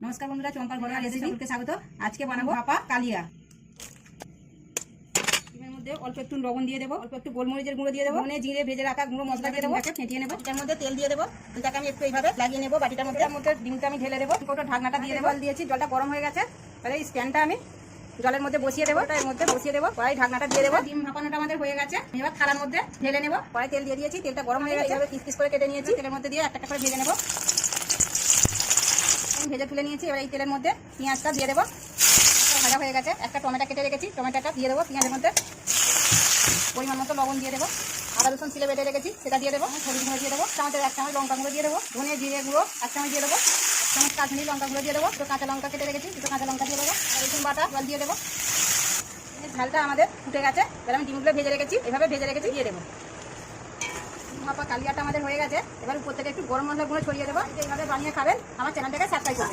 নমস্কার বন্ধুরা, চম্পার ঘরোয়া রেসিপিতে স্বাগত। আজকে বানাবো ভাপা কালিয়া। এর মধ্যে অল্প একটু লবণ দিয়ে দেবো, অল্প একটু গোলমরিচের গুঁড়ো দিয়ে দেবো, ধনে জিরে ভেজে রাখা গুঁড়ো মশলা দিয়ে দেবো, ফেটিয়ে নেবো। এর মধ্যে তেল দিয়ে দেবো, তেলটাকে আমি একটু এইভাবে লাগিয়ে নেবো বাটিটার মধ্যে। ডিমটা আমি ঢেলে দেবো, ওটা ঢাকনাটা দিয়ে দেবো। জল দিয়েছি, জলটা গরম হয়ে গেছে। তাহলে এই স্ট্যান্ডটা আমি জলের মধ্যে বসিয়ে দেবো, এর মধ্যে বসিয়ে দেবো। কড়াই ঢাকনাটা দিয়ে দেবো। ডিম ভাপানোটা আমাদের হয়ে গেছে। এবার থালার মধ্যে ঢেলে নেবো। কড়াই তেল দিয়ে দিয়েছি, তেলটা গরম হয়ে গেছে। এভাবে পিস পিস করে কেটে নিয়েছি, তেলের মধ্যে দিয়ে একটা করে ভেজে নেবো। ভেজে তুলে নিয়েছি। এবার এই তেলের মধ্যে পেঁয়াজটা দিয়ে দেবো। ভাজা হয়ে গেছে। একটা টমেটো কেটে রেখেছি, টমেটোটা দিয়ে দেবো পেঁয়াজের মধ্যে। পরিমাণ মতো লবণ দিয়ে দেবো। আদা রসুন ছিলে বেটে রেখেছি, সেটা দিয়ে দেবো। হলুদ গুঁড়ো দিয়ে দেবো, চামচের 1 চামচ লঙ্কা গুঁড়ো দিয়ে দেবো। ধনে জিরে গুঁড়ো 1 চামচ দিয়ে দেবো। 1 চামচ কাশ্মীরি লঙ্কা গুঁড়ো দিয়ে দেবো। দুটো কাঁচা লঙ্কা কেটে রেখেছি, দুটো কাঁচা লঙ্কা দিয়ে দেবো। রসুন বাটা জল দিয়ে দেবো। ঝালটা আমাদের ফুটে গেছে। এবার আমি ডিমগুলো ভেজে রেখেছি, এভাবে ভেজে রেখেছি, দিয়ে দেবো। ভাপা কালিয়াটা আমাদের হয়ে গেছে। এবার উপর থেকে একটু গরম মশলা গুঁড়ো ছড়িয়ে দেবো। এইভাবে বানিয়ে খাবেন। আমার চ্যানেলটাকে সাবস্ক্রাইব করবেন।